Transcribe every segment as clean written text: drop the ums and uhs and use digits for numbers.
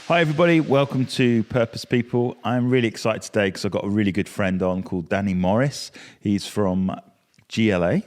Hi everybody, welcome to Purpose People. I'm really excited today because I've got a really good friend on called Danny Morris. He's from GLA,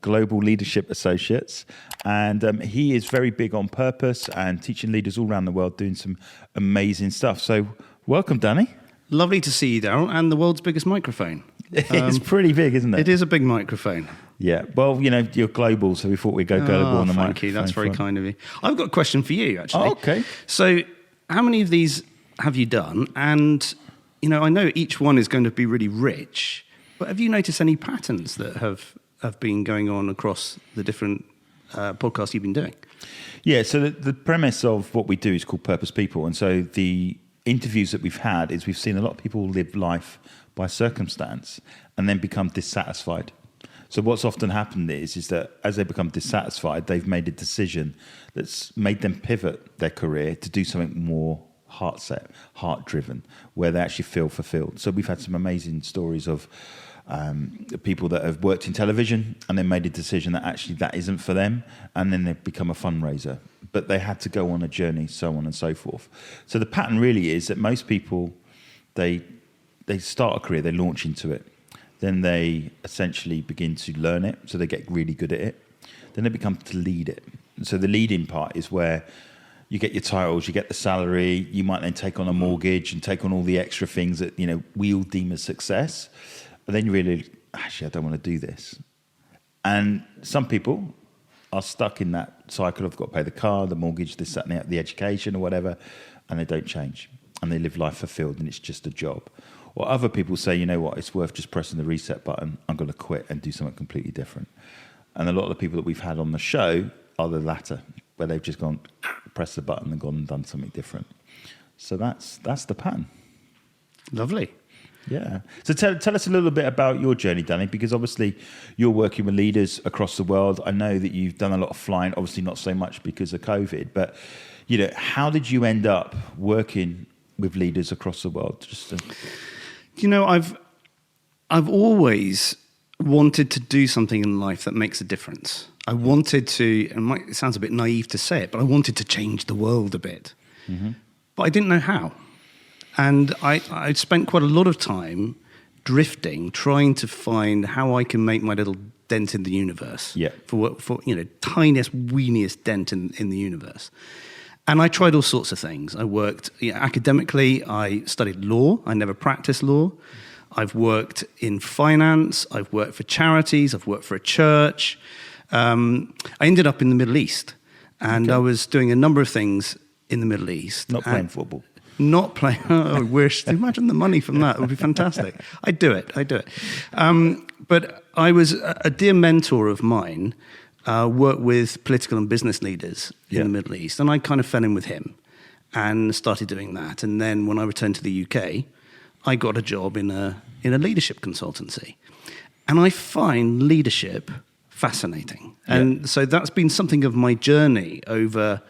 Global Leadership Associates, and he is very big on purpose and teaching leaders all around the world doing some amazing stuff. So welcome, Danny. Lovely to see you, Darrell, and the world's biggest microphone. It's pretty big, isn't it? It is a big microphone. Yeah, well, you know, you're global, so we thought we'd go global on the microphone. Thank you, that's very kind of you. I've got a question for you, actually. Oh, okay. So, how many of these have you done? And, you know, I know each one is going to be really rich, but have you noticed any patterns that have been going on across the different podcasts you've been doing? Yeah, so the premise of what we do is called Purpose People, and so the interviews that we've had is we've seen a lot of people live life by circumstance and then become dissatisfied. So what's often happened is that as they become dissatisfied, they've made a decision that's made them pivot their career to do something more heart-driven, where they actually feel fulfilled. So we've had some amazing stories of people that have worked in television and then made a decision that actually that isn't for them, and then they've become a fundraiser. But they had to go on a journey, so on and so forth. So the pattern really is that most people, they start a career, they launch into it. Then they essentially begin to learn it, so they get really good at it. Then they become to lead it. And so the leading part is where you get your titles, you get the salary, you might then take on a mortgage and take on all the extra things that, you know, we all deem as success. And then you really, actually, I don't want to do this. And some people are stuck in that cycle of got to pay the car, the mortgage, this, that, and the education or whatever, and they don't change. And they live life fulfilled and it's just a job. Or other people say, you know what, it's worth just pressing the reset button. I'm going to quit and do something completely different. And a lot of the people that we've had on the show are the latter, where they've just gone, press the button and gone and done something different. So that's the pattern. Lovely. Yeah. So tell us a little bit about your journey, Danny, because obviously you're working with leaders across the world. I know that you've done a lot of flying, obviously not so much because of COVID, but you know, how did you end up working with leaders across the world? You know, I've always wanted to do something in life that makes a difference. I wanted to, and it sounds a bit naive to say it, but I wanted to change the world a bit. Mm-hmm. But I didn't know how. And I spent quite a lot of time drifting, trying to find how I can make my little dent in the universe. Yeah. For you know, tiniest, weeniest dent in the universe. And I tried all sorts of things. I worked academically. I studied law. I never practiced law. I've worked in finance. I've worked for charities. I've worked for a church. I ended up in the Middle East. And I was doing a number of things in the Middle East. Not playing football. Not playing. Oh, I wish. Imagine the money from that. It would be fantastic. I'd do it. But I was a dear mentor of mine. Worked with political and business leaders in the Middle East, and I kind of fell in with him and started doing that. And then when I returned to the UK, I got a job in a leadership consultancy, and I find leadership fascinating. And so that's been something of my journey over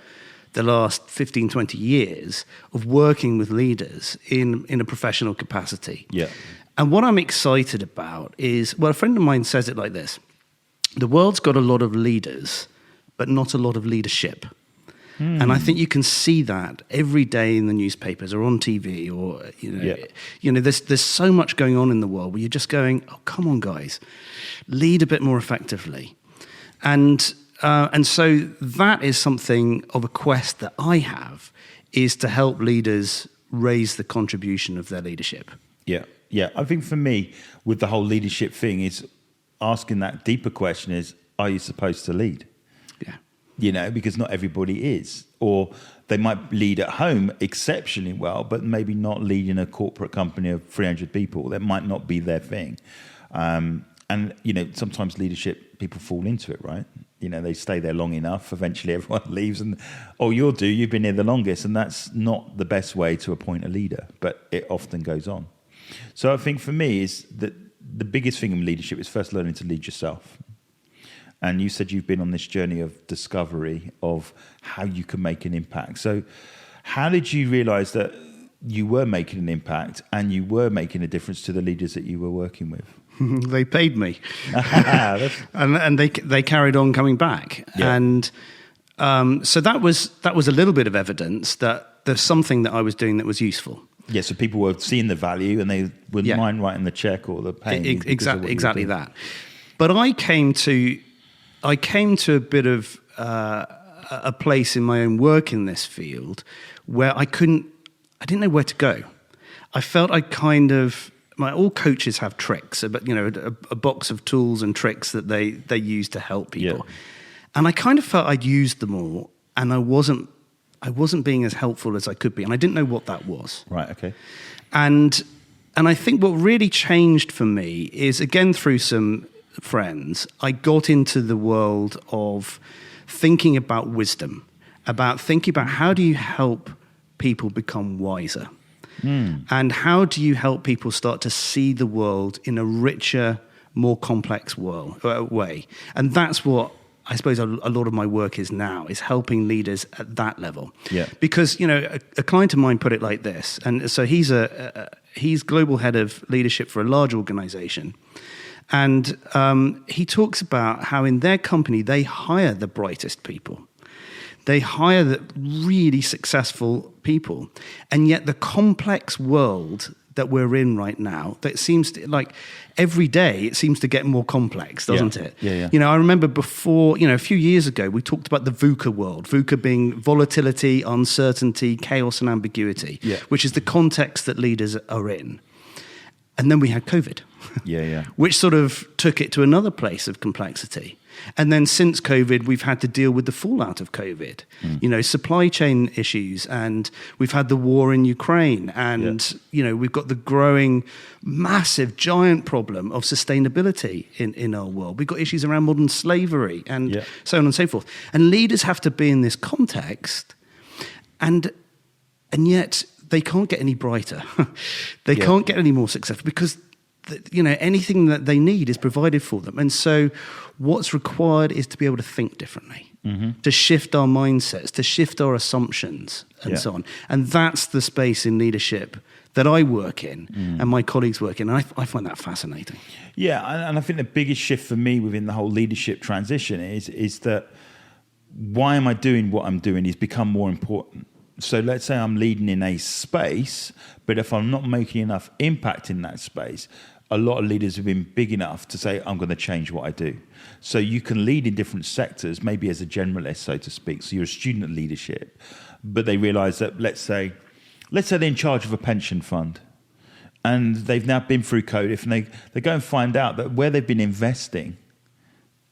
the last 15, 20 years of working with leaders in a professional capacity. Yeah. And what I'm excited about is, well, a friend of mine says it like this: the world's got a lot of leaders, but not a lot of leadership. And I think you can see that every day in the newspapers or on TV, or you know, there's so much going on in the world where you're just going, oh, come on, guys, lead a bit more effectively. And so that is something of a quest that I have, is to help leaders raise the contribution of their leadership. Yeah. I think for me, with the whole leadership thing, is asking that deeper question is, are you supposed to lead? Yeah. You know, because not everybody is. Or they might lead at home exceptionally well, but maybe not lead in a corporate company of 300 people. That might not be their thing. And, you know, sometimes leadership, people fall into it, right? You know, they stay there long enough, eventually everyone leaves and, oh, you've been here the longest. And that's not the best way to appoint a leader, but it often goes on. So I think for me is that the biggest thing in leadership is first learning to lead yourself. And you said you've been on this journey of discovery of how you can make an impact. So how did you realize that you were making an impact and you were making a difference to the leaders that you were working with? They paid me. and they carried on coming back. Yeah. And so that was a little bit of evidence that there's something that I was doing that was useful. Yeah, so people were seeing the value and they wouldn't mind writing the check or the paying. Exactly that. But I came to a bit of a place in my own work in this field where I didn't know where to go. I felt all coaches have tricks, but a box of tools and tricks that they use to help people. Yeah. And I kind of felt I'd used them all, and I wasn't being as helpful as I could be, and I didn't know what that was. Right. Okay. And I think what really changed for me is, again, through some friends, I got into the world of thinking about wisdom, about thinking about how do you help people become wiser, and how do you help people start to see the world in a richer, more complex way. And that's what I suppose a lot of my work is now, is helping leaders at that level. Yeah. Because, a client of mine put it like this, and so he's global head of leadership for a large organization. And he talks about how in their company, they hire the brightest people. They hire the really successful people. And yet the complex world that we're in right now, that seems to, like, every day it seems to get more complex, doesn't it? Yeah. I remember before, a few years ago, we talked about the VUCA world, VUCA being volatility, uncertainty, chaos, and ambiguity, which is the context that leaders are in. And then we had COVID, which sort of took it to another place of complexity. And then since COVID, we've had to deal with the fallout of COVID, supply chain issues, and we've had the war in Ukraine, and, we've got the growing, massive, giant problem of sustainability in our world. We've got issues around modern slavery and so on and so forth. And leaders have to be in this context, and yet they can't get any brighter. They can't get any more successful because, anything that they need is provided for them. And so what's required is to be able to think differently, to shift our mindsets, to shift our assumptions, and so on. And that's the space in leadership that I work in and my colleagues work in. And I find that fascinating. Yeah, and I think the biggest shift for me within the whole leadership transition is that why am I doing what I'm doing is become more important. So let's say I'm leading in a space, but if I'm not making enough impact in that space, a lot of leaders have been big enough to say, I'm going to change what I do. So you can lead in different sectors, maybe as a generalist, so to speak. So you're a student of leadership, but they realize that, let's say they're in charge of a pension fund, and they've now been through COVID, and they go and find out that where they've been investing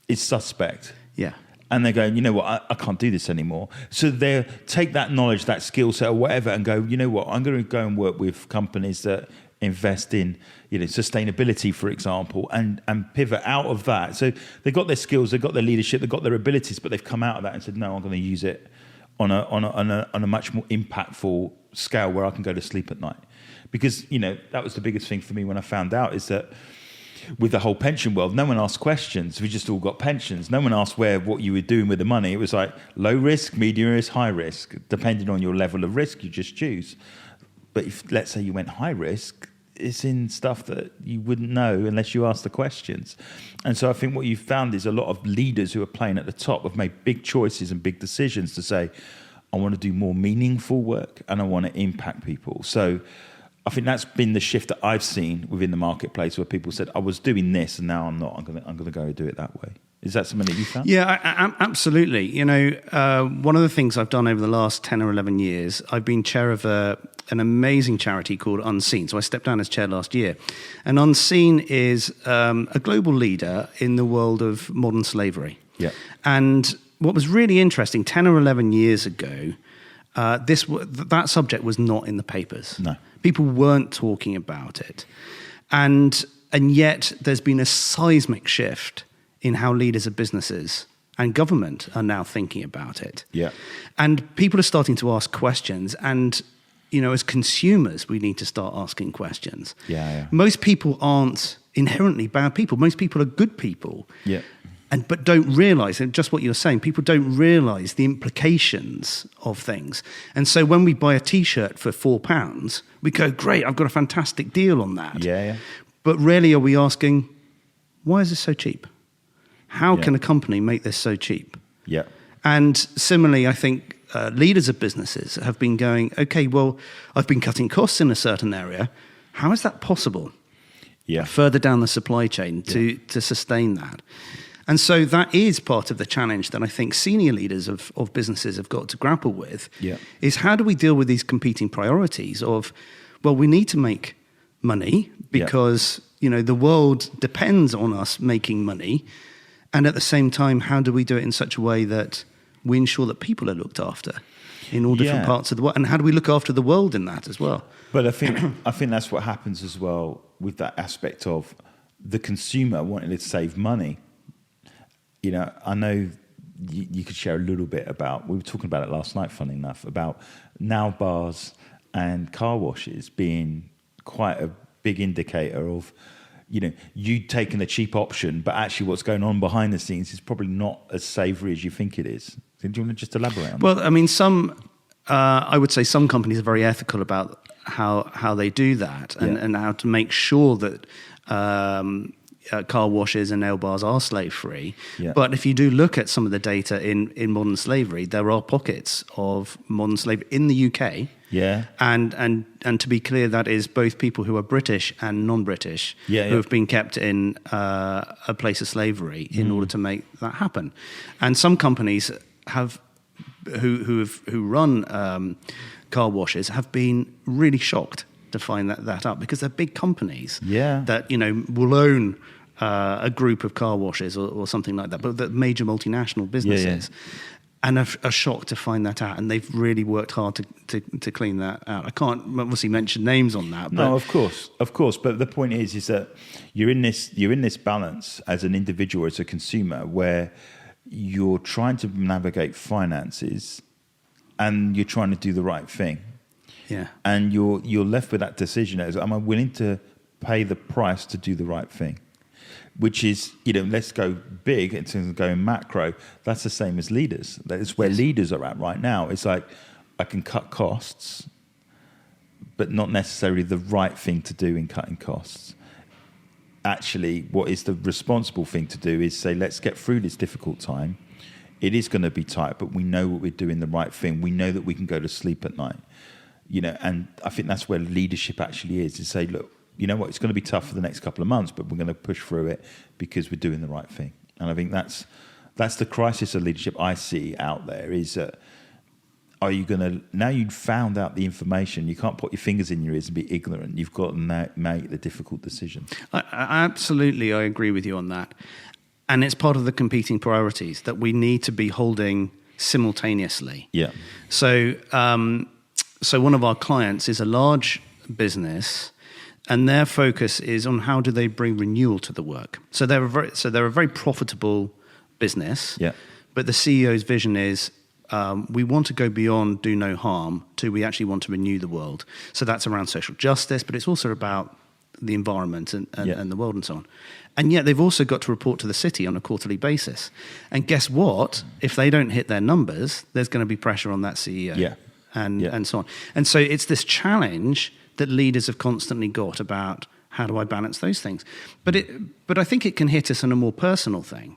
is suspect. Yeah. And they're going, you know what, I can't do this anymore. So they take that knowledge, that skill set or whatever, and go, you know what, I'm going to go and work with companies that invest in, sustainability, for example, and pivot out of that. So they've got their skills, they've got their leadership, they've got their abilities, but they've come out of that and said, no, I'm going to use it on a much more impactful scale where I can go to sleep at night. Because, that was the biggest thing for me when I found out, is that with the whole pension world, no one asked questions. We just all got pensions. No one asked what you were doing with the money. It was like low risk, medium risk, high risk. Depending on your level of risk, you just choose. But if, let's say, you went high risk, it's in stuff that you wouldn't know unless you asked the questions. And so I think what you've found is a lot of leaders who are playing at the top have made big choices and big decisions to say, I want to do more meaningful work and I want to impact people. So I think that's been the shift that I've seen within the marketplace, where people said, I was doing this and now I'm not. I'm going to go do it that way. Is that something that you found? Yeah, absolutely. One of the things I've done over the last 10 or 11 years, I've been chair of an amazing charity called Unseen. So I stepped down as chair last year. And Unseen is a global leader in the world of modern slavery. Yeah. And what was really interesting, 10 or 11 years ago, that subject was not in the papers. No. People weren't talking about it. And yet there's been a seismic shift in how leaders of businesses and government are now thinking about it. Yeah. And people are starting to ask questions. And, as consumers, we need to start asking questions. Yeah. Most people aren't inherently bad people. Most people are good people. Yeah. But don't realise, and just what you're saying, people don't realise the implications of things. And so when we buy a T-shirt for £4, we go, great, I've got a fantastic deal on that. Yeah. But rarely are we asking, why is this so cheap? How can a company make this so cheap? Yeah. And similarly, I think leaders of businesses have been going, okay, well, I've been cutting costs in a certain area. How is that possible? Yeah. Further down the supply chain to sustain that. And so that is part of the challenge that I think senior leaders of businesses have got to grapple with, is how do we deal with these competing priorities of, well, we need to make money because, the world depends on us making money. And at the same time, how do we do it in such a way that we ensure that people are looked after in all different parts of the world? And how do we look after the world in that as well? But I think that's what happens as well with that aspect of the consumer wanting to save money. I know you could share a little bit about, we were talking about it last night, funny enough, about now bars and car washes being quite a big indicator of, you taking a cheap option, but actually what's going on behind the scenes is probably not as savoury as you think it is. Do you want to just elaborate on that? Well, I mean, I would say some companies are very ethical about how they do that and how to make sure that car washes and nail bars are slave-free. Yeah. But if you do look at some of the data in modern slavery, there are pockets of modern slavery in the UK. Yeah. And to be clear, that is both people who are British and non-British who have been kept in a place of slavery in order to make that happen. And some companies who run car washes have been really shocked to find that up, because they're big companies that will own a group of car washes or something like that, but the major multinational businesses, and are shocked to find that out, and they've really worked hard to clean that out. I can't obviously mention names on that. But no, of course. But the point is that you're in this balance as an individual, as a consumer, where you're trying to navigate finances, and you're trying to do the right thing. Yeah. And you're left with that decision as, am I willing to pay the price to do the right thing? Which is, let's go big in terms of going macro. That's the same as leaders. That's where leaders are at right now. It's like, I can cut costs, but not necessarily the right thing to do in cutting costs. Actually, what is the responsible thing to do is say, let's get through this difficult time. It is going to be tight, but we know what we're doing the right thing. We know that we can go to sleep at night. And I think that's where leadership actually is, to say, look, you know what, it's going to be tough for the next couple of months, but we're going to push through it because we're doing the right thing. And I think that's the crisis of leadership I see out there, is that are you going to, now you've found out the information, you can't put your fingers in your ears and be ignorant. You've got to make the difficult decisions. I agree with you on that. And it's part of the competing priorities that we need to be holding simultaneously. Yeah. So one of our clients is a large business, and their focus is on how do they bring renewal to the work. So they're a very profitable business. Yeah. But the CEO's vision is, we want to go beyond do no harm to we actually want to renew the world. So that's around social justice, but it's also about the environment and the world and so on. And yet they've also got to report to the city on a quarterly basis. And guess what? If they don't hit their numbers, there's going to be pressure on that CEO and so on. And so it's this challenge that leaders have constantly got about how do I balance those things. But I think it can hit us on a more personal thing.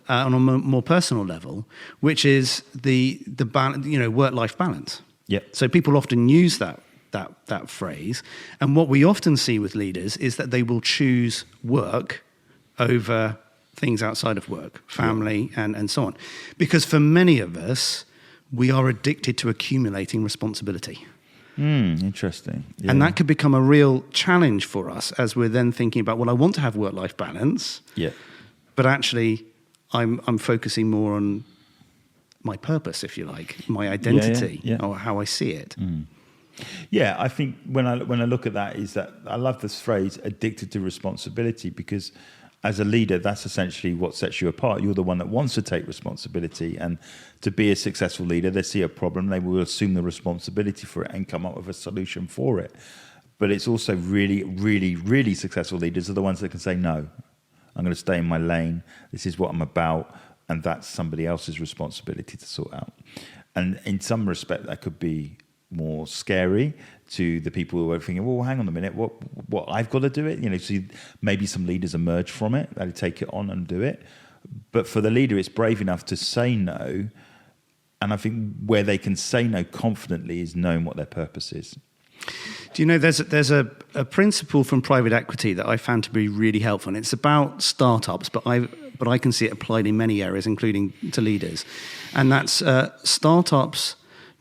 On a more personal level, which is the balance, work-life balance. Yep. So people often use that phrase, and what we often see with leaders is that they will choose work over things outside of work, family, and so on, because for many of us, we are addicted to accumulating responsibility. Interesting. Yeah. And that could become a real challenge for us as we're then thinking about, well, I want to have work-life balance, but actually I'm focusing more on my purpose, if you like, my identity, or how I see it. Yeah, I think when I look at that, is that I love this phrase, addicted to responsibility, because as a leader, that's essentially what sets you apart. You're the one that wants to take responsibility, and to be a successful leader, they see a problem, they will assume the responsibility for it and come up with a solution for it. But it's also really, really, really successful leaders are the ones that can say, no, I'm going to stay in my lane. This is what I'm about. And that's somebody else's responsibility to sort out. And in some respect, that could be more scary to the people who are thinking, well, hang on a minute, what I've got to do it? So maybe some leaders emerge from it, they take it on and do it. But for the leader, it's brave enough to say no And I think where they can say no confidently is knowing what their purpose is. Do you know, there's a principle from private equity that I found to be really helpful, and it's about startups, but I can see it applied in many areas, including to leaders. And that's startups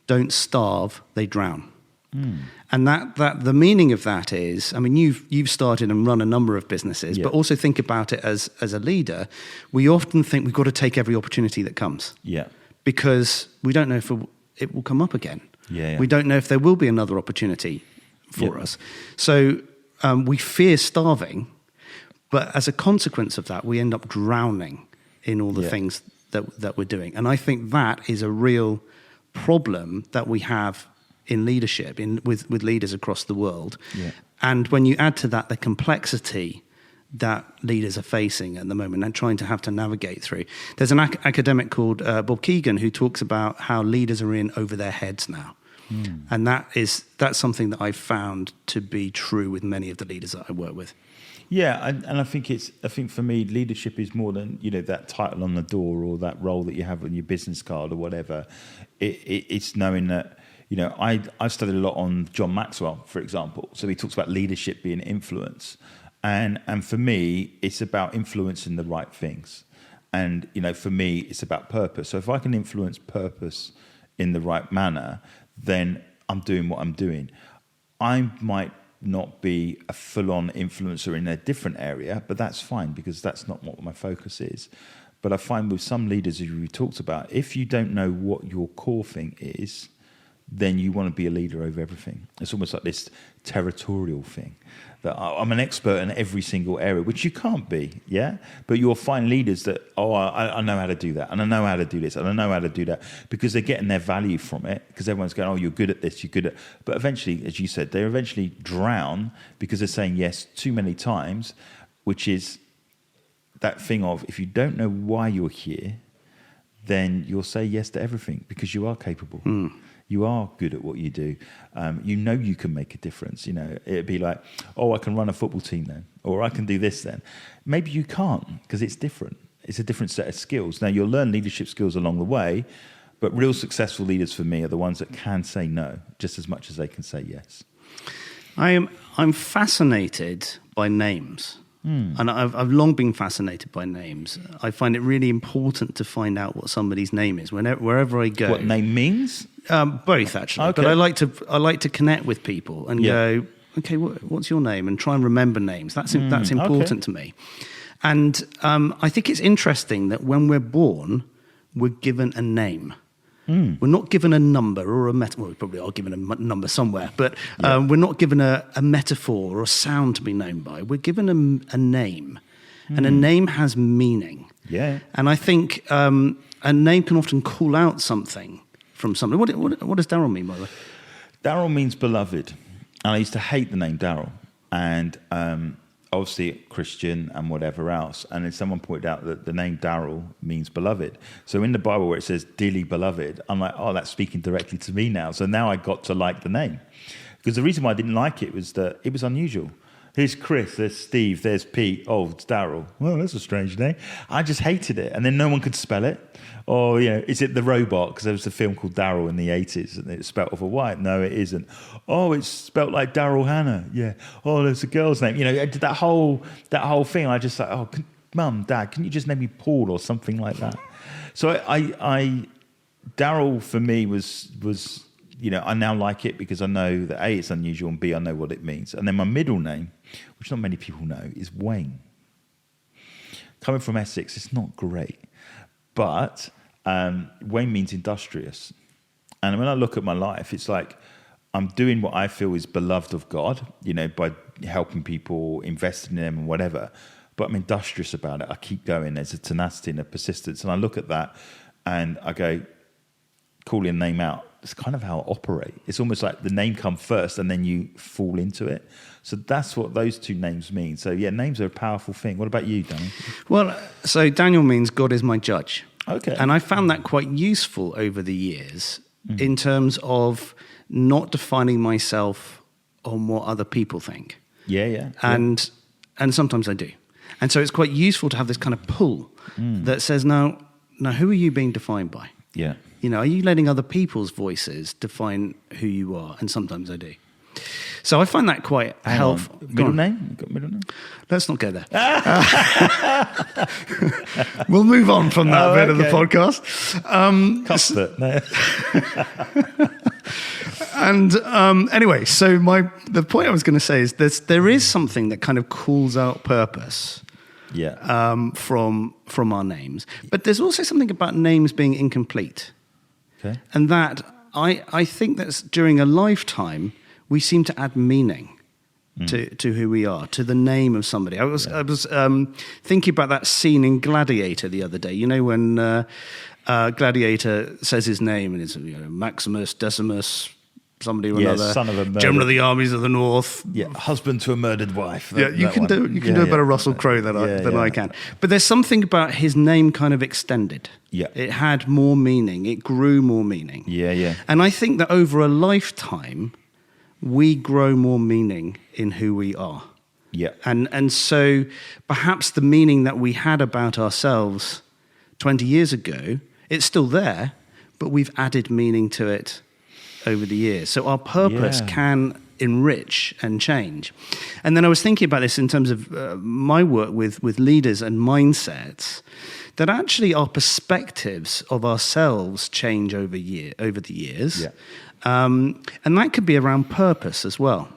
don't starve, they drown. And that the meaning of that is, I mean, you've started and run a number of businesses, but also think about it as a leader. We often think we've got to take every opportunity that comes. Yeah. Because we don't know if it will come up again. Yeah. We don't know if there will be another opportunity for us. So we fear starving, but as a consequence of that, we end up drowning in all the things that we're doing. And I think that is a real problem that we have in leadership, with leaders across the world. Yeah. And when you add to that the complexity that leaders are facing at the moment and trying to have to navigate through. There's an academic called Bob Keegan who talks about how leaders are in over their heads now. And that's something that I've found to be true with many of the leaders that I work with. Yeah, and I think for me, leadership is more than, you know, that title on the door or that role that you have on your business card or whatever. It's knowing that, you know, I studied a lot on John Maxwell, for example. So he talks about leadership being influence. And for me, it's about influencing the right things. And, you know, for me, it's about purpose. So if I can influence purpose in the right manner, then I'm doing what I'm doing. I might not be a full-on influencer in a different area, but that's fine because that's not what my focus is. But I find with some leaders who we talked about, if you don't know what your core thing is, then you want to be a leader over everything. It's almost like this territorial thing that I'm an expert in every single area, which you can't be, yeah? But you'll find leaders that, I know how to do that, and I know how to do this, and I know how to do that, because they're getting their value from it, because everyone's going, you're good at this, you're good at... But eventually, as you said, they eventually drown because they're saying yes too many times, which is that thing of, if you don't know why you're here, then you'll say yes to everything, because you are capable. You are good at what you do. You know you can make a difference. You know, it'd be like, I can run a football team then, or I can do this then. Maybe you can't, because it's different. It's a different set of skills. Now, you'll learn leadership skills along the way, but real successful leaders for me are the ones that can say no just as much as they can say yes. I'm fascinated by names. And I've long been fascinated by names. I find it really important to find out what somebody's name is wherever I go. What name means? Both, actually. Okay. But I like to connect with people and go, okay, what's your name? And try and remember names. That's important to me. And I think it's interesting that when we're born, we're given a name. We're not given a number or a metaphor. Well, we probably are given a number somewhere, but we're not given a metaphor or a sound to be known by. We're given a name, and a name has meaning. Yeah. And I think a name can often call out something from somebody. What does Darrell mean by that? Darrell means beloved. And I used to hate the name Darrell. And obviously Christian and whatever else. And then someone pointed out that the name Darrell means beloved. So in the Bible where it says dearly beloved, I'm like, that's speaking directly to me now. So now I got to like the name. Because the reason why I didn't like it was that it was unusual. Here's Chris, there's Steve, there's Pete. It's Darrell. Well, that's a strange name. I just hated it. And then no one could spell it. Or, is it the robot? Because there was a film called Darrell in the 80s and it's spelled with a Y. No, it isn't. It's spelled like Daryl Hannah. Yeah. There's a girl's name. I did that whole thing. I just like, Mum, Dad, can you just name me Paul or something like that? So I Darrell for me was I now like it because I know that A, it's unusual, and B, I know what it means. And then my middle name, which not many people know, is Wayne. Coming from Essex, it's not great. But Wayne means industrious. And when I look at my life, it's like I'm doing what I feel is beloved of God, by helping people, investing in them and whatever. But I'm industrious about it. I keep going. There's a tenacity and a persistence. And I look at that and I go, calling a name out. It's kind of how I operate. It's almost like the name comes first and then you fall into it. So that's what those two names mean. So yeah, names are a powerful thing. What about you, Danny? Well, so Daniel means God is my judge. Okay. And I found that quite useful over the years in terms of not defining myself on what other people think. Yeah. And sometimes I do. And so it's quite useful to have this kind of pull that says, now who are you being defined by? Yeah. Are you letting other people's voices define who you are? And sometimes I do. So I find that quite helpful. Middle name? You got middle name? Let's not go there. We'll move on from that bit of the podcast. Cuthbert. No. And anyway, so the point I was going to say is there is something that kind of calls out purpose. Yeah. From our names, but there's also something about names being incomplete. Okay. And that I think that during a lifetime we seem to add meaning to who we are, to the name of somebody. I was thinking about that scene in Gladiator the other day. When Gladiator says his name and it's Maximus Decimus. Somebody or another, son of a murdered, general of the armies of the north. Yeah, husband to a murdered wife. You can do a better Russell Crowe than I can. But there's something about his name kind of extended. Yeah, it had more meaning. It grew more meaning. Yeah. And I think that over a lifetime, we grow more meaning in who we are. Yeah, and so perhaps the meaning that we had about ourselves 20 years ago, it's still there, but we've added meaning to it over the years. So our purpose can enrich and change. And then I was thinking about this in terms of my work with leaders and mindsets, that actually our perspectives of ourselves change over the years. Yeah. And that could be around purpose as well.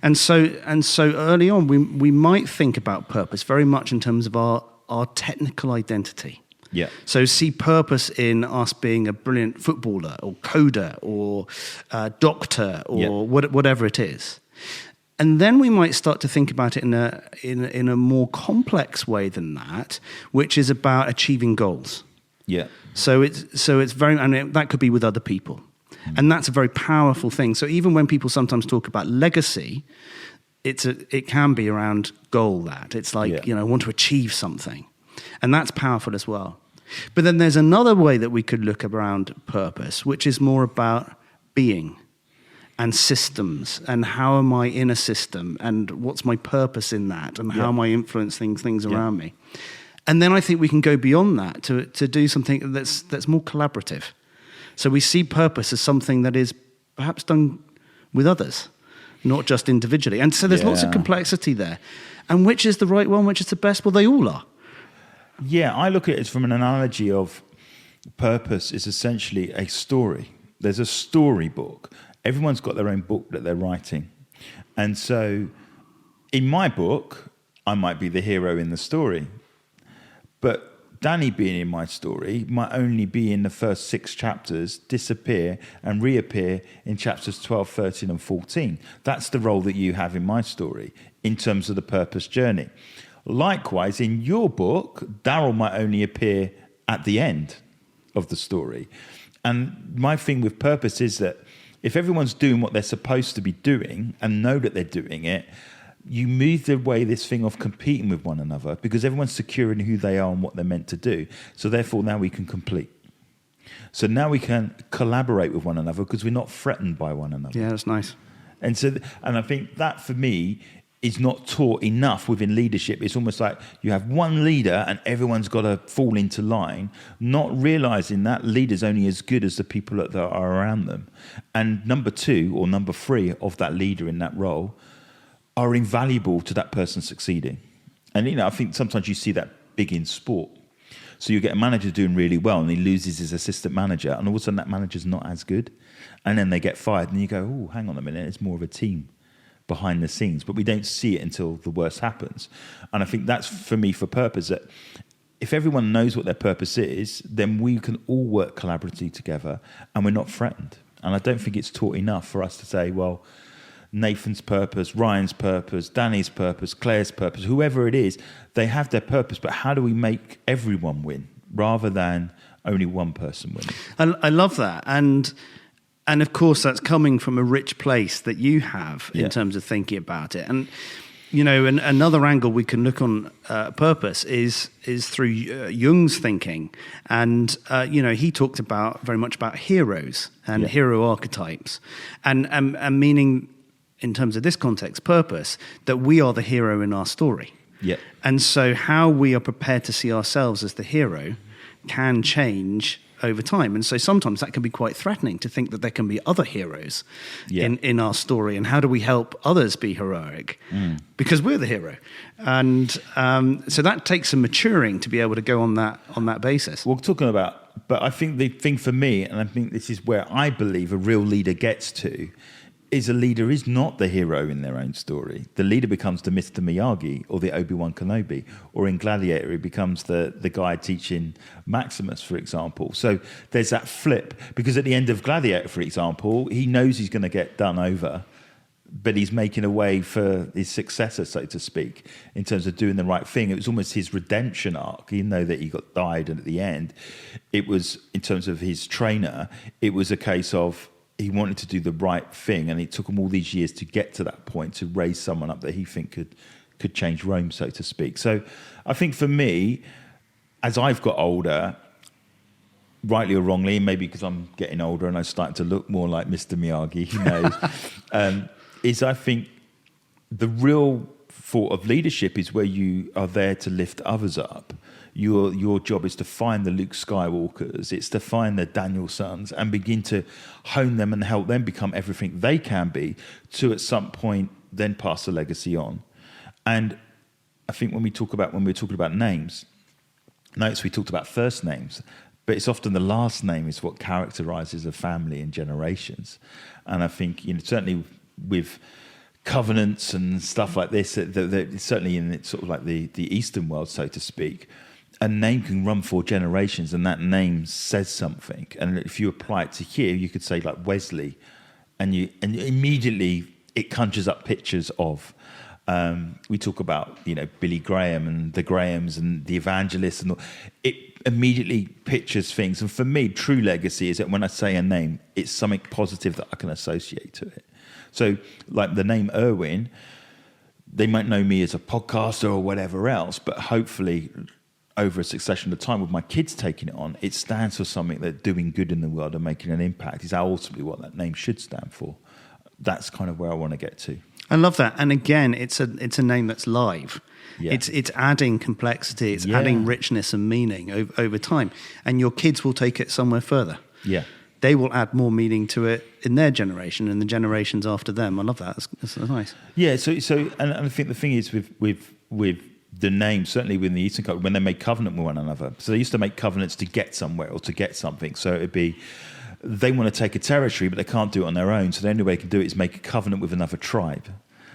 And so early on, we might think about purpose very much in terms of our technical identity. Yeah. So see purpose in us being a brilliant footballer or coder or doctor or whatever it is. And then we might start to think about it in a more complex way than that, which is about achieving goals. Yeah. So it's very, and that could be with other people. And that's a very powerful thing. So even when people sometimes talk about legacy, it can be around goal. That it's like, I want to achieve something. And that's powerful as well. But then there's another way that we could look around purpose, which is more about being and systems and how am I in a system and what's my purpose in that and how am I influencing things around me. And then I think we can go beyond that to do something that's more collaborative. So we see purpose as something that is perhaps done with others, not just individually. And so there's lots of complexity there. And which is the right one, which is the best? Well, they all are. Yeah, I look at it from an analogy of purpose is essentially a story. There's a storybook. Everyone's got their own book that they're writing. And so in my book, I might be the hero in the story. But Danny being in my story might only be in the first 6 chapters, disappear and reappear in chapters 12, 13 and 14. That's the role that you have in my story in terms of the purpose journey. Likewise, in your book, Darrell might only appear at the end of the story. And my thing with purpose is that if everyone's doing what they're supposed to be doing and know that they're doing it, you move away this thing of competing with one another because everyone's secure in who they are and what they're meant to do. So therefore, now we can complete. So now we can collaborate with one another because we're not threatened by one another. Yeah, that's nice. And I think that for me is not taught enough within leadership. It's almost like you have one leader and everyone's got to fall into line, not realizing that leader's only as good as the people that are around them. And number 2 or number 3 of that leader in that role are invaluable to that person succeeding. And, I think sometimes you see that big in sport. So you get a manager doing really well and he loses his assistant manager and all of a sudden that manager's not as good. And then they get fired and you go, oh, hang on a minute, it's more of a team behind the scenes, but we don't see it until the worst happens. And I think that's for me for purpose, that if everyone knows what their purpose is, then we can all work collaboratively together and we're not threatened. And I don't think it's taught enough for us to say, well, Nathan's purpose, Ryan's purpose, Danny's purpose, Claire's purpose, whoever it is, they have their purpose, but how do we make everyone win rather than only one person win? I love that. And of course, that's coming from a rich place that you have in terms of thinking about it. And, and another angle we can look on purpose is through Jung's thinking. And, he talked very much about heroes and hero archetypes and meaning in terms of this context, purpose, that we are the hero in our story. Yeah. And so how we are prepared to see ourselves as the hero can change over time. And so sometimes that can be quite threatening to think that there can be other heroes Yeah. in our story. And how do we help others be heroic? Because we're the hero. And so that takes some maturing to be able to go on that basis. We're talking about, but I think the thing for me, and I think this is where I believe a real leader gets to, is a leader is not the hero in their own story. The leader becomes the Mr. Miyagi or the Obi-Wan Kenobi, or in Gladiator, he becomes the guy teaching Maximus, for example. So there's that flip, because at the end of Gladiator, for example, he knows he's going to get done over, but he's making a way for his successor, so to speak, in terms of doing the right thing. It was almost his redemption arc, even though that he died, and at the end, it was, in terms of his trainer, it was a case of he wanted to do the right thing, and it took him all these years to get to that point, to raise someone up that he think could change Rome, so to speak. So I think for me, as I've got older, rightly or wrongly, maybe because I'm getting older and I'm starting to look more like Mr. Miyagi, who knows, is I think the real thought of leadership is where you are there to lift others up. Your job is to find the Luke Skywalkers, it's to find the Daniel sons and begin to hone them and help them become everything they can be, to at some point then pass the legacy on. And I think when we're talking about names, notice we talked about first names, but it's often the last name is what characterizes a family in generations. And I think, certainly with covenants and stuff like this, certainly in sort of like the Eastern world, so to speak, a name can run for generations, and that name says something. And if you apply it to here, you could say like Wesley, and immediately it conjures up pictures of. We talk about Billy Graham and the Grahams and the evangelists, and all. It immediately pictures things. And for me, true legacy is that when I say a name, it's something positive that I can associate to it. So, like the name Irwin, they might know me as a podcaster or whatever else, but hopefully, over a succession of time, with my kids taking it on, it stands for something that doing good in the world and making an impact is ultimately what that name should stand for. That's kind of where I want to get to. I love that. And again, it's a name that's live. Yeah. It's adding complexity, it's adding richness and meaning over time. And your kids will take it somewhere further. Yeah. They will add more meaning to it in their generation and the generations after them. I love that. That's nice. Yeah. So, and I think the thing is with the name, certainly within the Eastern culture, when they make covenant with one another. So they used to make covenants to get somewhere or to get something. So it'd be, they want to take a territory, but they can't do it on their own. So the only way they can do it is make a covenant with another tribe.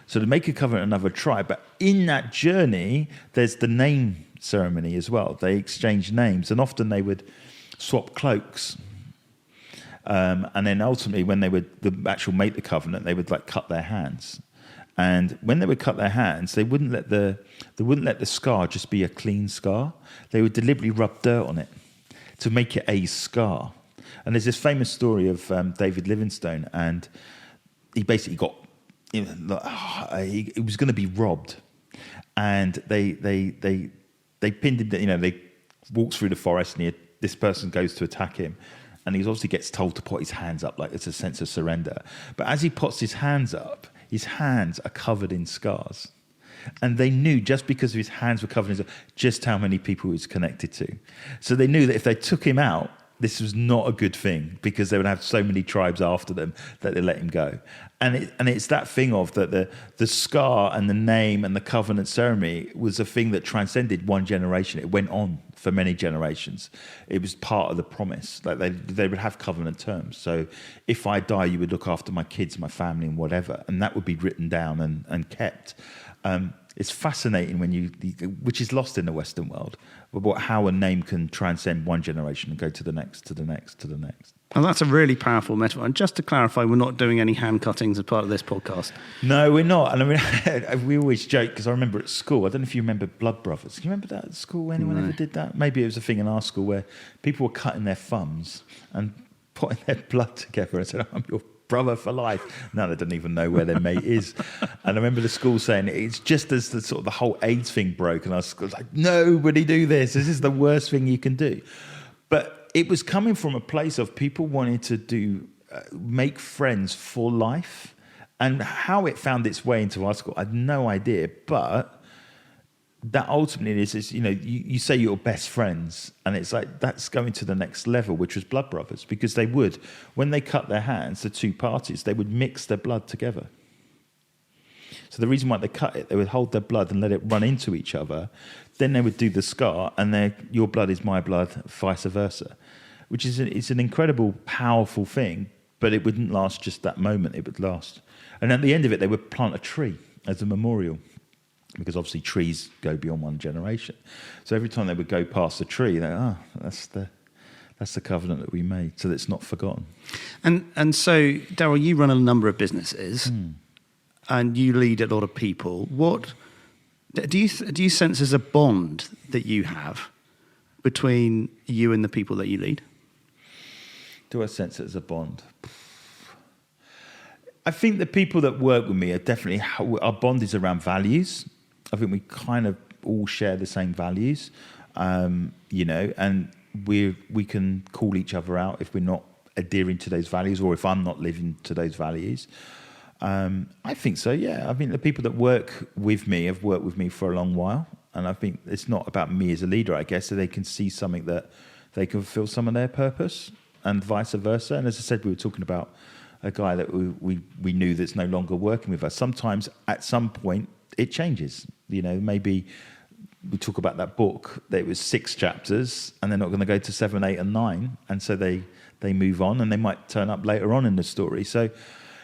So to make a covenant with another tribe, but in that journey, there's the name ceremony as well. They exchange names, and often they would swap cloaks. And then ultimately, when they would make the covenant, they would cut their hands. And when they would cut their hands, they wouldn't let the scar just be a clean scar. They would deliberately rub dirt on it to make it a scar. And there's this famous story of David Livingstone, and he basically got, he was going to be robbed, and they pinned him. They walked through the forest, and this person goes to attack him, and he obviously gets told to put his hands up, like it's a sense of surrender. But as he puts his hands up, his hands are covered in scars. And they knew, just because his hands were covered in scars, just how many people he was connected to. So they knew that if they took him out, this was not a good thing, because they would have so many tribes after them that they let him go. And it's that thing of that the scar and the name and the covenant ceremony was a thing that transcended one generation. It went on for many generations. It was part of the promise. Like they would have covenant terms. So if I die, you would look after my kids, my family, and whatever. And that would be written down and kept. It's fascinating which is lost in the Western world, about how a name can transcend one generation and go to the next, to the next, to the next. And that's a really powerful metaphor. And just to clarify, we're not doing any hand cuttings as part of this podcast. No, we're not. And I mean, we always joke, because I remember at school, I don't know if you remember Blood Brothers. Can you remember that at school? Anyone ever did that? Maybe it was a thing in our school where people were cutting their thumbs and putting their blood together and said, I'm your brother for life. No, they don't even know where their mate is. And I remember the school saying, it's just as the whole AIDS thing broke, and I was like, nobody do this. This is the worst thing you can do. But it was coming from a place of people wanting to make friends for life. And how it found its way into our school, I had no idea. But that ultimately is you say you're best friends, and it's like that's going to the next level, which was blood brothers, because they would, when they cut their hands, the two parties, they would mix their blood together. So the reason why they cut it, they would hold their blood and let it run into each other. Then they would do the scar, and your blood is my blood, vice versa, which is it's an incredible, powerful thing. But it wouldn't last just that moment; it would last. And at the end of it, they would plant a tree as a memorial, because obviously trees go beyond one generation. So every time they would go past the tree, that's the covenant that we made, so that it's not forgotten. And so, Darrell, you run a number of businesses, and you lead a lot of people. What do you sense as a bond that you have between you and the people that you lead? Do I sense it as a bond? I think the people that work with me are definitely, our bond is around values. I think we kind of all share the same values, and we can call each other out if we're not adhering to those values, or if I'm not living to those values. I think so, yeah. I think the people that work with me have worked with me for a long while, and I think it's not about me as a leader, I guess, so they can see something that they can fulfill some of their purpose, and vice versa. And as I said, we were talking about a guy that we knew that's no longer working with us. Sometimes, at some point, it changes. Maybe we talk about that book, that it was 6 chapters, and they're not going to go to 7, 8, and 9, and so they move on, and they might turn up later on in the story. So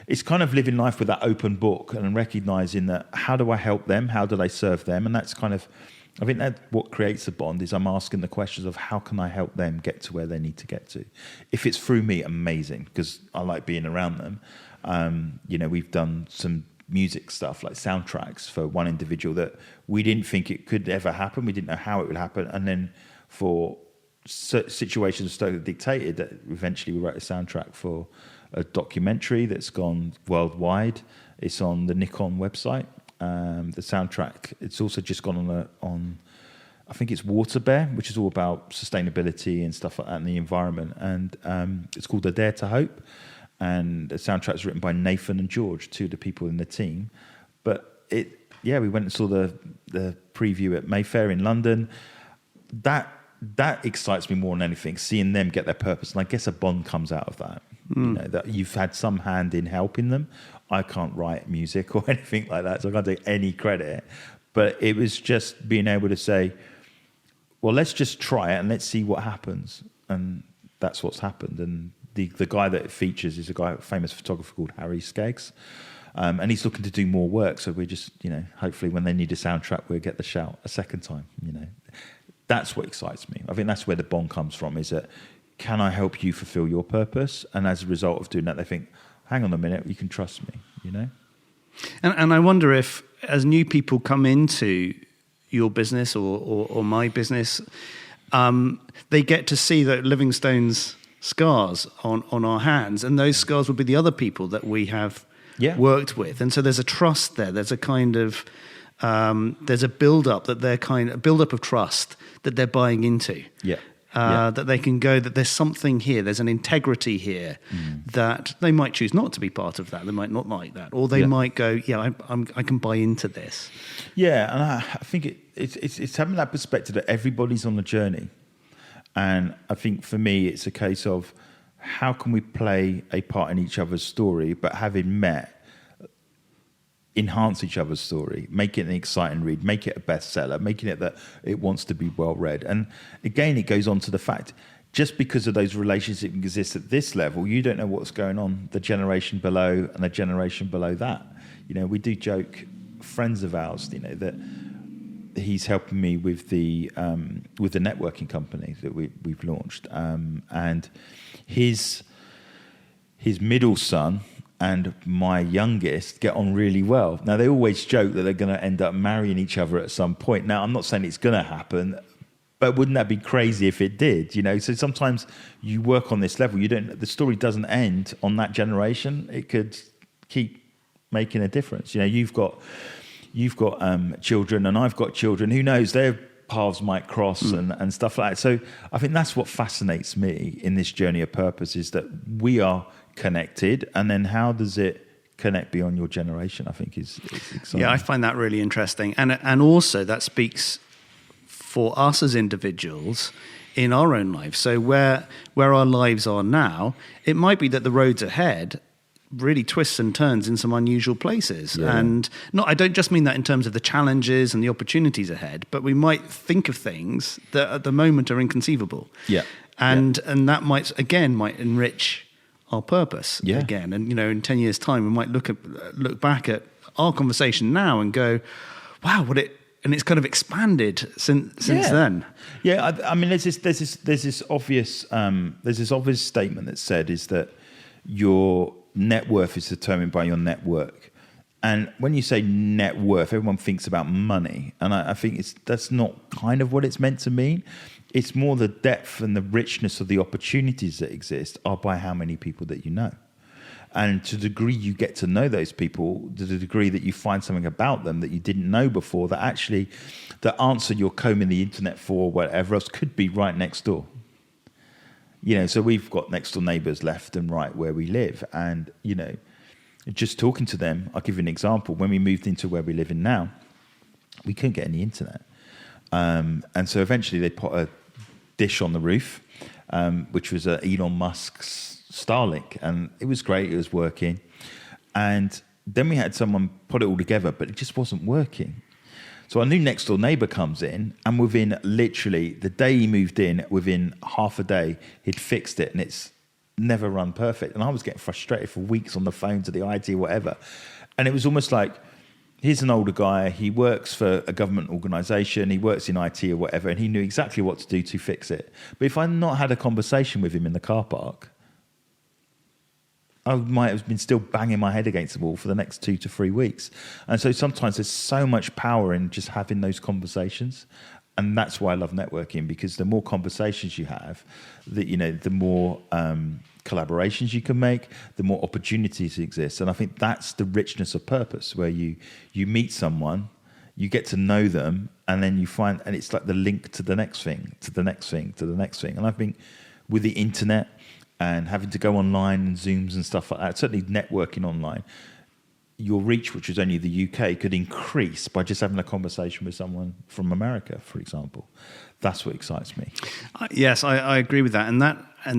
it's kind of living life with that open book and recognizing that, how do I help them? How do I serve them? And that's kind of, I think that what creates a bond is I'm asking the questions of how can I help them get to where they need to get to. If it's through me, amazing, because I like being around them. We've done some music stuff like soundtracks for one individual that we didn't think it could ever happen. We didn't know how it would happen. And then for situations so dictated that eventually we wrote a soundtrack for a documentary that's gone worldwide. It's on the Nikon website. The soundtrack, it's also just gone on I think it's Water Bear, which is all about sustainability and stuff like that and the environment. And it's called A Dare to Hope. And the soundtrack's written by Nathan and George, 2 of the people in the team. But we went and saw the preview at Mayfair in London. That excites me more than anything, seeing them get their purpose. And I guess a bond comes out of that. That you've had some hand in helping them. I can't write music or anything like that, so I can't take any credit. But it was just being able to say, well, let's just try it and let's see what happens. And that's what's happened. And the guy that it features is a famous photographer called Harry Skeggs. And he's looking to do more work. So we're just, hopefully when they need a soundtrack, we'll get the shout a second time, That's what excites me. I think that's where the bond comes from, is that, can I help you fulfill your purpose? And as a result of doing that, they think, hang on a minute, you can trust me, And I wonder if, as new people come into your business or my business, they get to see that Livingstone's scars on our hands, and those scars will be the other people that we have worked with. And so there's a trust there. There's a kind of, there's a build-up of trust that they're buying into. Yeah. That they can go, that there's something here, there's an integrity here that they might choose not to be part of that. They might not like that, or they might go, I can buy into this. Yeah, and I think it's having that perspective that everybody's on the journey. And I think for me, it's a case of how can we play a part in each other's story, but having met, enhance each other's story, make it an exciting read, make it a bestseller, making it that it wants to be well read. And again, it goes on to the fact, just because of those relationships exist at this level, you don't know what's going on the generation below and the generation below that. We do joke, friends of ours, that he's helping me with the networking company that we've launched, and his middle son and my youngest get on really well. Now, they always joke that they're going to end up marrying each other at some point. Now, I'm not saying it's going to happen, but wouldn't that be crazy if it did? So sometimes you work on this level. The story doesn't end on that generation. It could keep making a difference. You've got children, and I've got children. Who knows? Their paths might cross and stuff like that. So I think that's what fascinates me in this journey of purpose, is that we are connected, and then how does it connect beyond your generation, I think is exciting. Yeah, I find that really interesting. And also that speaks for us as individuals in our own lives. So where our lives are now, it might be that the roads ahead really twists and turns in some unusual places. Yeah. And I don't just mean that in terms of the challenges and the opportunities ahead, but we might think of things that at the moment are inconceivable. Yeah. And that might enrich our purpose again. And, in 10 years' time, we might look back at our conversation now and go, wow, and it's kind of expanded since then. Yeah, I mean, there's this obvious statement that's said is that your net worth is determined by your network. And when you say net worth, everyone thinks about money. And I think that's not kind of what it's meant to mean. It's more the depth and the richness of the opportunities that exist are by how many people that you know. And to the degree you get to know those people, to the degree that you find something about them that you didn't know before, that actually the answer you're combing the internet for, whatever else, could be right next door. So we've got next door neighbours left and right where we live. And, just talking to them, I'll give you an example. When we moved into where we live in now, we couldn't get any internet. And so eventually they put a dish on the roof, which was Elon Musk's Starlink. And it was great. It was working. And then we had someone put it all together, but it just wasn't working. So our new next door neighbour comes in, and within literally the day he moved in, within half a day, he'd fixed it, and it's never run perfect. And I was getting frustrated for weeks on the phone to the IT, whatever. And it was almost like, here's an older guy, he works for a government organisation, he works in IT or whatever, and he knew exactly what to do to fix it. But if I'd not had a conversation with him in the car park, I might have been still banging my head against the wall for the next 2 to 3 weeks. And so sometimes there's so much power in just having those conversations. And that's why I love networking, because the more conversations you have, the more collaborations you can make, the more opportunities exist. And I think that's the richness of purpose, where you meet someone, you get to know them, and then you find, and it's like the link to the next thing, to the next thing, to the next thing. And I think with the internet, and having to go online and Zooms and stuff like that, certainly networking online, your reach, which was only the UK, could increase by just having a conversation with someone from America, for example. That's what excites me. Yes, I agree with that. And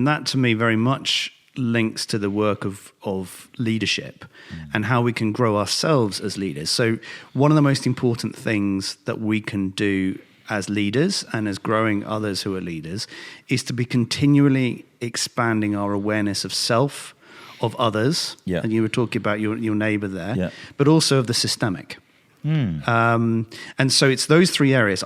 that to me very much links to the work of leadership and how we can grow ourselves as leaders. So one of the most important things that we can do as leaders and as growing others who are leaders is to be continually expanding our awareness of self, of others, and you were talking about your neighbour there, but also of the systemic. And so it's those three areas.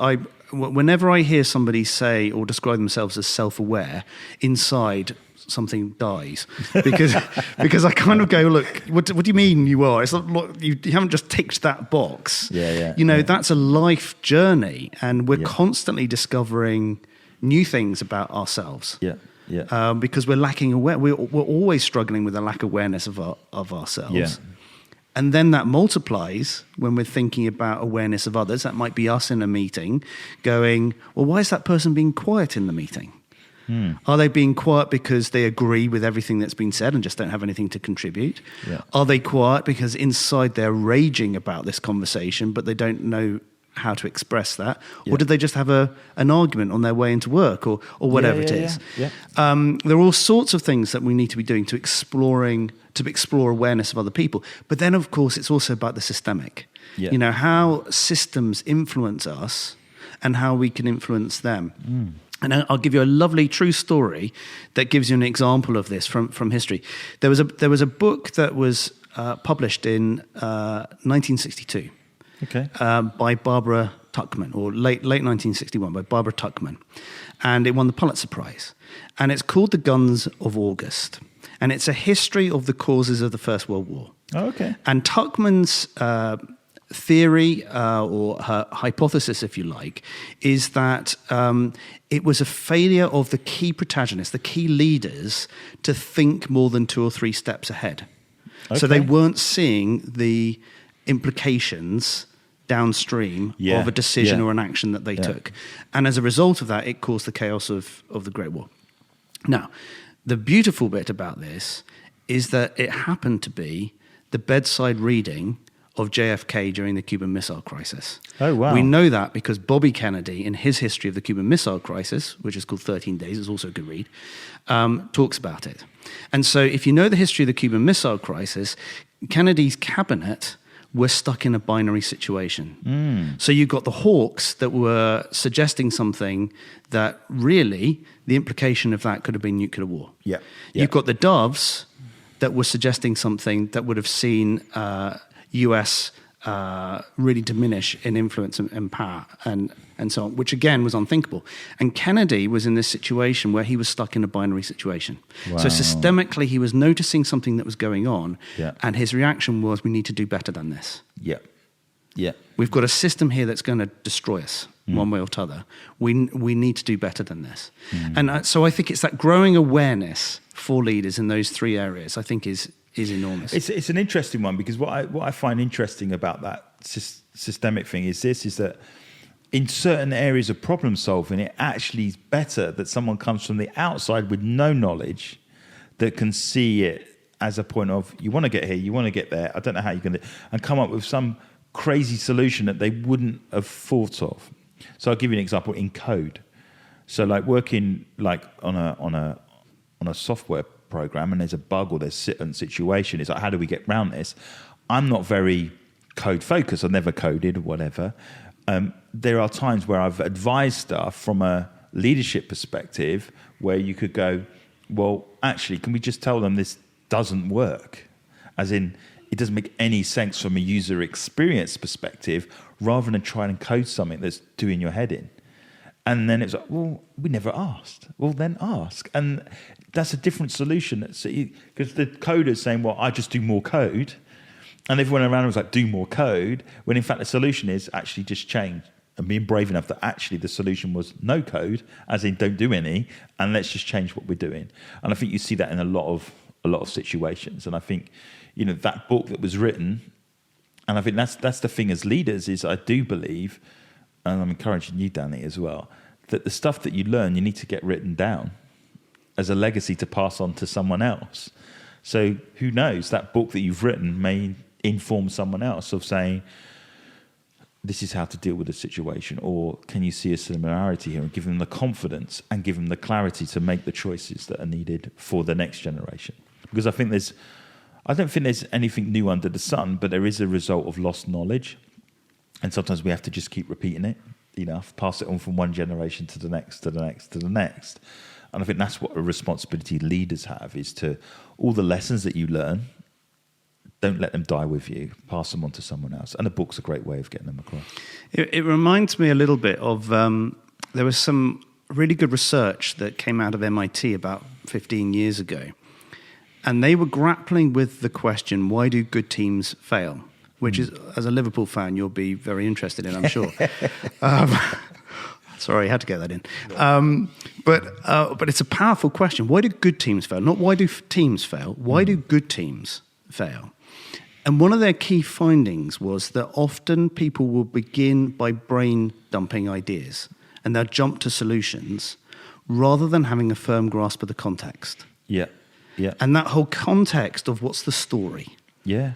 Whenever I hear somebody say or describe themselves as self-aware, inside something dies, because I kind of go, look, what do you mean you are? It's not, you haven't just ticked that box. That's a life journey, and we're constantly discovering new things about ourselves. Because we're lacking we're always struggling with a lack of awareness of ourselves. And then that multiplies when we're thinking about awareness of others. That might be us in a meeting going, well, why is that person being quiet in the meeting? Are they being quiet because they agree with everything that's been said and just don't have anything to contribute? Are they quiet because inside they're raging about this conversation, but they don't know how to express that? Or did they just have an argument on their way into work or whatever it is? There are all sorts of things that we need to be doing to explore awareness of other people. But then, of course, it's also about the systemic. How systems influence us and how we can influence them. And I'll give you a lovely true story that gives you an example of this from history. There was a book that was published in 1962 by Barbara Tuchman, or late 1961 by Barbara Tuchman. And it won the Pulitzer Prize. And it's called The Guns of August. And it's a history of the causes of the First World War. And Tuchman's theory, or her hypothesis, if you like, is that it was a failure of the key protagonists, the key leaders, to think more than 2 or 3 steps ahead. So they weren't seeing the implications downstream of a decision or an action that they took. And as a result of that, it caused the chaos of the Great War. Now, the beautiful bit about this is that it happened to be the bedside reading of JFK during the Cuban Missile Crisis. Oh, wow. We know that because Bobby Kennedy, in his history of the Cuban Missile Crisis, which is called 13 Days, it's also a good read, talks about it. And so if you know the history of the Cuban Missile Crisis, Kennedy's cabinet were stuck in a binary situation. So you've got the hawks that were suggesting something that really, the implication of that could have been nuclear war. Yeah. You've got the doves that were suggesting something that would have seen US really diminish in influence and power and so on, which again was unthinkable. And Kennedy was in this situation where he was stuck in a binary situation. Wow. So systemically, he was noticing something that was going on, Yeah. and his reaction was, we need to do better than this. Yeah. Yeah. We've got a system here that's going to destroy us one way or t'other. We need to do better than this. And so I think it's that growing awareness for leaders in those three areas, I think is enormous. It's an interesting one, because what I find interesting about that systemic thing is that in certain areas of problem solving, it actually is better that someone comes from the outside with no knowledge that can see it as a point of, you want to get here, you want to get there, I don't know how you're going to, and come up with some crazy solution that they wouldn't have thought of. So I'll give you an example in code. So like working like on a software program, and there's a bug or there's a certain situation, it's like, how do we get around this? I'm not very code focused. I've never coded or whatever. There are times where I've advised stuff from a leadership perspective where you could go, well, actually, can we just tell them this doesn't work? As in, it doesn't make any sense from a user experience perspective, rather than trying to code something that's doing your head in. And then it's like, well, we never asked. Well, then ask. And that's a different solution. Because the coder's saying, well, I just do more code. And everyone around was like, do more code, when in fact the solution is actually just change, and being brave enough that actually the solution was no code, as in don't do any, and let's just change what we're doing. And I think you see that in a lot of situations. And I think, that book that was written, and I think that's the thing as leaders, is I do believe, and I'm encouraging you, Danny, as well, that the stuff that you learn, you need to get written down as a legacy to pass on to someone else. So who knows, that book that you've written may inform someone else of saying, this is how to deal with the situation, or can you see a similarity here, and give them the confidence and give them the clarity to make the choices that are needed for the next generation. Because I don't think there's anything new under the sun, but there is a result of lost knowledge. And sometimes we have to just keep repeating it, pass it on from one generation to the next, to the next, to the next. And I think that's what a responsibility leaders have, is to all the lessons that you learn, don't let them die with you, pass them on to someone else. And a book's a great way of getting them across. It reminds me a little bit of, there was some really good research that came out of MIT about 15 years ago. And they were grappling with the question, why do good teams fail? Which is, as a Liverpool fan, you'll be very interested in, I'm sure. Sorry, I had to get that in. But it's a powerful question. Why do good teams fail? Not why do teams fail. Why do good teams fail? And one of their key findings was that often people will begin by brain dumping ideas, and they'll jump to solutions rather than having a firm grasp of the context. Yeah, yeah. And that whole context of what's the story. Yeah.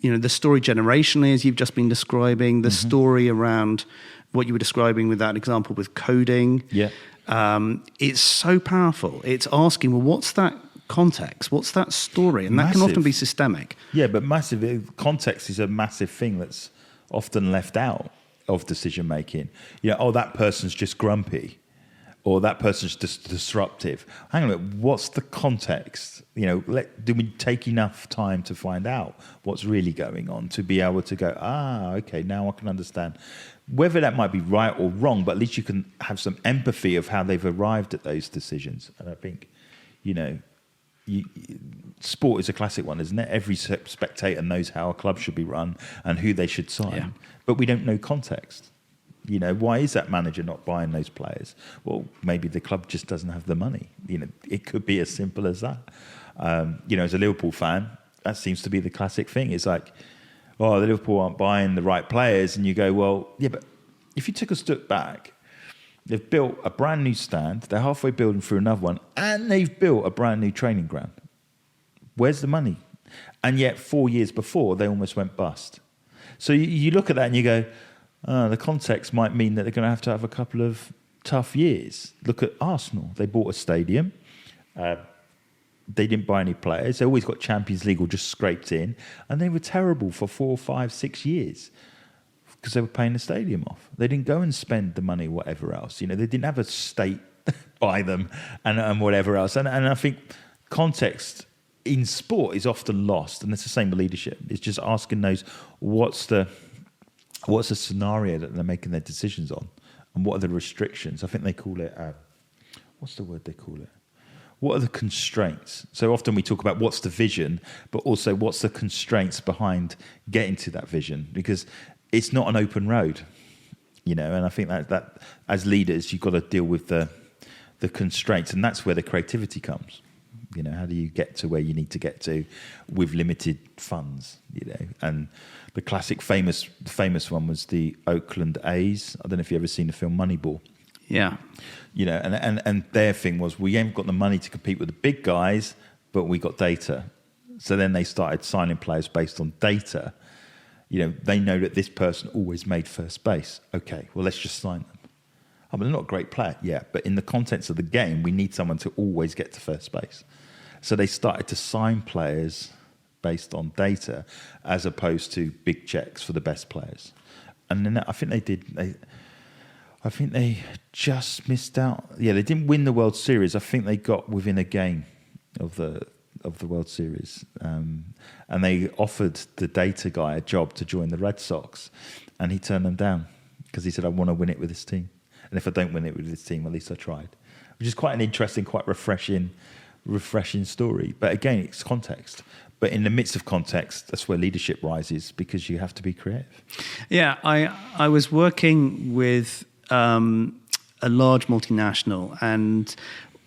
The story generationally, as you've just been describing, the story around what you were describing with that example with coding. Yeah. It's so powerful. It's asking, well, what's that context? What's that story? And that can often be systemic. Yeah, but massive context is a massive thing that's often left out of decision making. That person's just grumpy, or that person's just disruptive. Hang on a minute, what's the context? Do we take enough time to find out what's really going on, to be able to go, okay, now I can understand. Whether that might be right or wrong, but at least you can have some empathy of how they've arrived at those decisions. And I think, sport is a classic one, isn't it? Every spectator knows how a club should be run and who they should sign, yeah. But we don't know context. Why is that manager not buying those players? Well, maybe the club just doesn't have the money. It could be as simple as that. As a Liverpool fan, that seems to be the classic thing. It's like, the Liverpool aren't buying the right players, and you go, well, yeah, but if you took a step back, they've built a brand new stand, they're halfway building through another one, and they've built a brand new training ground. Where's the money? And yet 4 years before, they almost went bust. So you look at that and you go, the context might mean that they're going to have a couple of tough years. Look at Arsenal. They bought a stadium. They didn't buy any players. They always got Champions League or just scraped in. And they were terrible for 4, 5, 6 years because they were paying the stadium off. They didn't go and spend the money, whatever else. They didn't have a state buy them and whatever else. And I think context in sport is often lost, and it's the same with leadership. It's just asking those, what's the scenario that they're making their decisions on, and what are the restrictions? I think they call it, what's the word they call it? What are the constraints? So often we talk about what's the vision, but also what's the constraints behind getting to that vision, because it's not an open road, and I think that as leaders, you've got to deal with the constraints, and that's where the creativity comes. How do you get to where you need to get to with limited funds? And the classic famous one was the Oakland A's. I don't know if you've ever seen the film Moneyball. Yeah. And their thing was, we haven't got the money to compete with the big guys, but we got data. So then they started signing players based on data. They know that this person always made first base. Okay, well, let's just sign them. Oh, but they're not a great player. Yeah, but in the context of the game, we need someone to always get to first base. So they started to sign players based on data as opposed to big checks for the best players. And then I think they just missed out. Yeah, they didn't win the World Series. I think they got within a game of the World Series. And they offered the data guy a job to join the Red Sox. And he turned them down because he said, I want to win it with this team. And if I don't win it with this team, at least I tried. Which is quite an interesting, quite refreshing story. But again, it's context. But in the midst of context, that's where leadership rises, because you have to be creative. Yeah, I was working with a large multinational, and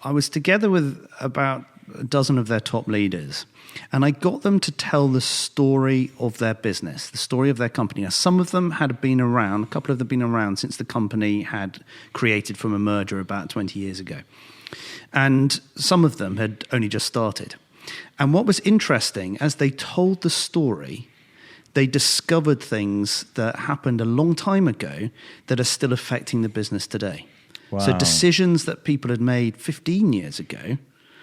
I was together with about a dozen of their top leaders. And I got them to tell the story of their business, the story of their company. Now, some of them had been around, a couple of them had been around since the company had created from a merger about 20 years ago. And some of them had only just started. And what was interesting, as they told the story, they discovered things that happened a long time ago that are still affecting the business today. Wow. So decisions that people had made 15 years ago,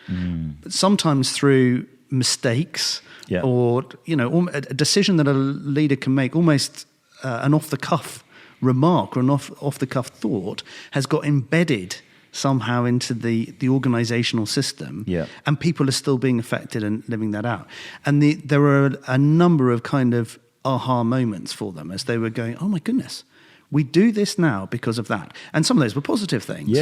but sometimes through mistakes, or a decision that a leader can make, almost an off-the-cuff remark or an off-the-cuff thought, has got embedded somehow into the organizational system, and people are still being affected and living that out. And there were a number of kind of aha moments for them as they were going, oh my goodness, we do this now because of that. And some of those were positive things.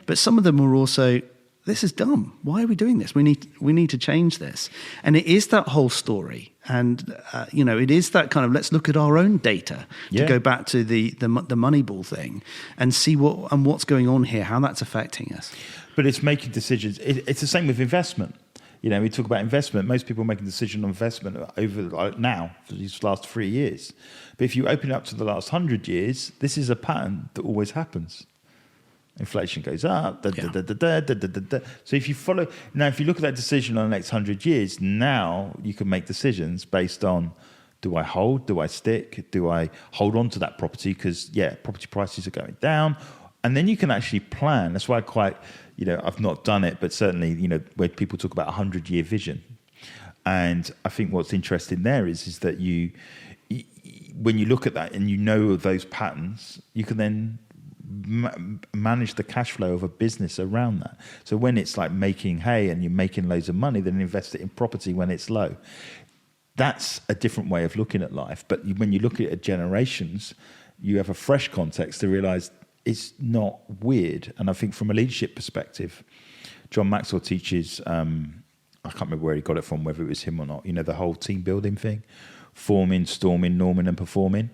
But some of them were also, this is dumb. Why are we doing this? We need to change this. And it is that whole story. And, it is that kind of, let's look at our own data to go back to the Moneyball thing and see what's going on here, how that's affecting us. But it's making decisions. It's the same with investment. We talk about investment. Most people are making a decision on investment over now for these last 3 years. But if you open it up to the last 100 years, this is a pattern that always happens. Inflation goes up. So if you look at that decision on the next 100 years, now you can make decisions based on, do I hold? Do I stick? Do I hold on to that property? Because, property prices are going down. And then you can actually plan. That's why I've not done it, but certainly, where people talk about 100-year vision. And I think what's interesting there is that when you look at that and you know those patterns, you can then manage the cash flow of a business around that. So when it's like making hay and you're making loads of money, then invest it in property when it's low. That's a different way of looking at life. But when you look at it generations, you have a fresh context to realize it's not weird. And I think from a leadership perspective, John Maxwell teaches, I can't remember where he got it from, whether it was him or not, the whole team building thing, forming, storming, norming and performing.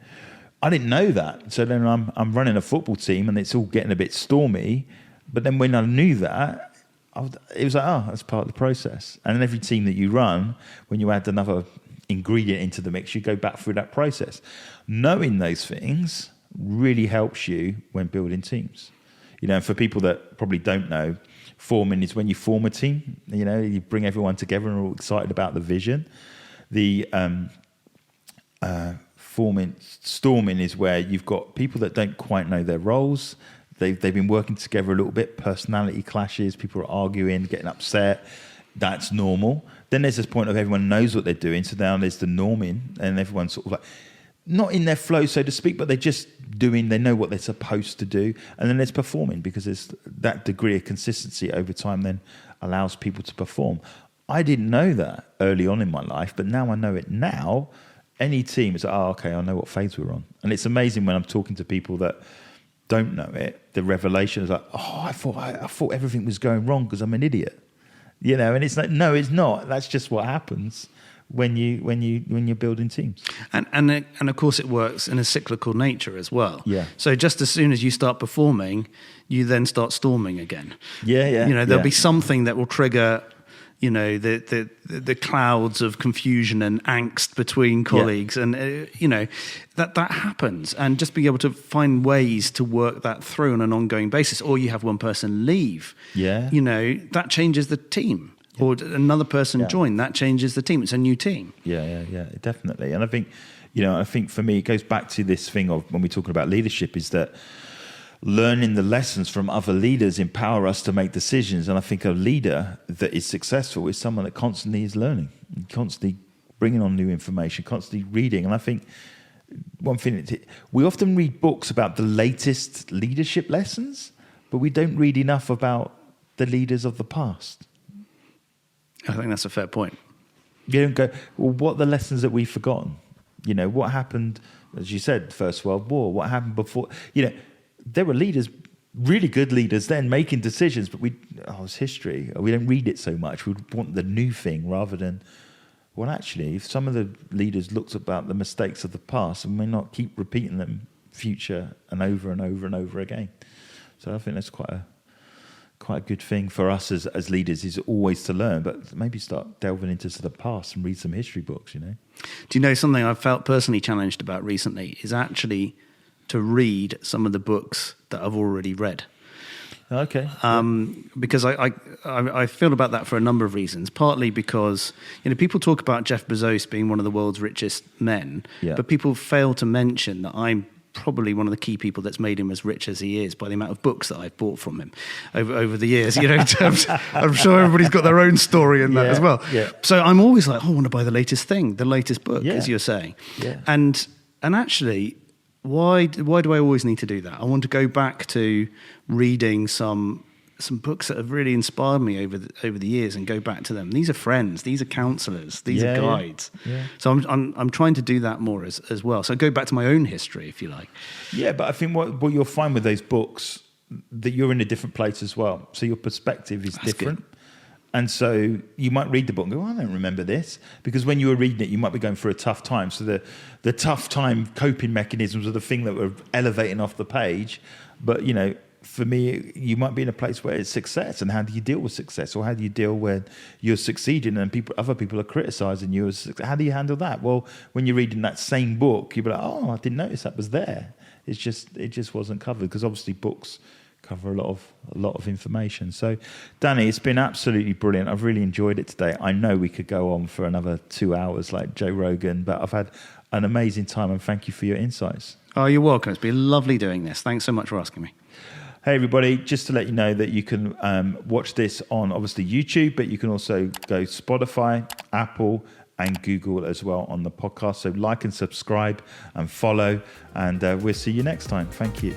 I didn't know that. So then I'm running a football team and it's all getting a bit stormy. But then when I knew that, it was like, that's part of the process. And in every team that you run, when you add another ingredient into the mix, you go back through that process. Knowing those things really helps you when building teams. For people that probably don't know, forming is when you form a team. You bring everyone together and are all excited about the vision. The storming is where you've got people that don't quite know their roles. They've been working together a little bit, personality clashes, people are arguing, getting upset. That's normal. Then there's this point of everyone knows what they're doing, so now there's the norming, and everyone's sort of like, not in their flow, so to speak, but they're just doing, they know what they're supposed to do. And then there's performing, because there's that degree of consistency over time then allows people to perform. I didn't know that early on in my life, but now I know it now. Any team is like, oh, okay, I know what phase we're on. And it's amazing when I'm talking to people that don't know it, the revelation is like, oh, I thought everything was going wrong because I'm an idiot. You know, and it's like, no, it's not. That's just what happens when you're building teams. And of course it works in a cyclical nature as well. Yeah. So just as soon as you start performing, you then start storming again. Yeah. You know, there'll be something that will trigger, you know, the clouds of confusion and angst between colleagues, and you know, that happens, and just being able to find ways to work that through on an ongoing basis. Or you have one person leave, you know, that changes the team. Or another person join, that changes the team. It's a new team. Yeah, definitely. And I think for me, it goes back to this thing of when we're talking about leadership, is that learning the lessons from other leaders empower us to make decisions. And I think a leader that is successful is someone that constantly is learning, constantly bringing on new information, constantly reading. And I think one thing, we often read books about the latest leadership lessons, but we don't read enough about the leaders of the past. I think that's a fair point. You don't go, well, what are the lessons that we've forgotten? You know, what happened, as you said, First World War, what happened before? You know, there were leaders, really good leaders then, making decisions, but it's history. We don't read it so much. We want the new thing rather than, well, actually, if some of the leaders looked about the mistakes of the past and may not keep repeating them future and over and over and over again. So I think that's quite a good thing for us as leaders, is always to learn, but maybe start delving into the past and read some history books, you know. Do you know something I've felt personally challenged about recently is actually to read some of the books that I've already read. Okay. Because I feel about that for a number of reasons. Partly because, you know, people talk about Jeff Bezos being one of the world's richest men, but people fail to mention that I'm probably one of the key people that's made him as rich as he is by the amount of books that I've bought from him over the years. You know, in terms, I'm sure everybody's got their own story in that as well. Yeah. So I'm always like, I want to buy the latest thing, the latest book, as you're saying. Yeah. And actually, why do I always need to do that? I want to go back to reading some books that have really inspired me over the years and go back to them. These are friends, these are counselors, these are guides. Yeah. So I'm trying to do that more as well. So go back to my own history, if you like. Yeah, but I think what you'll find with those books, that you're in a different place as well. So your perspective is different. Good. And so you might read the book and go, I don't remember this. Because when you were reading it, you might be going through a tough time. So the tough time coping mechanisms are the thing that were elevating off the page. But, you know, for me, you might be in a place where it's success, and how do you deal with success, or how do you deal when you're succeeding and other people are criticizing you? How do you handle that? Well, when you're reading that same book, you'll be like, oh, I didn't notice that was there. It just wasn't covered, because obviously books cover a lot of information. So, Danny, it's been absolutely brilliant. I've really enjoyed it today. I know we could go on for another 2 hours like Joe Rogan, but I've had an amazing time, and thank you for your insights. Oh, you're welcome. It's been lovely doing this. Thanks so much for asking me. Hey everybody, just to let you know that you can watch this on obviously YouTube, but you can also go Spotify, Apple and Google as well on the podcast. So like and subscribe and follow, and we'll see you next time. Thank you.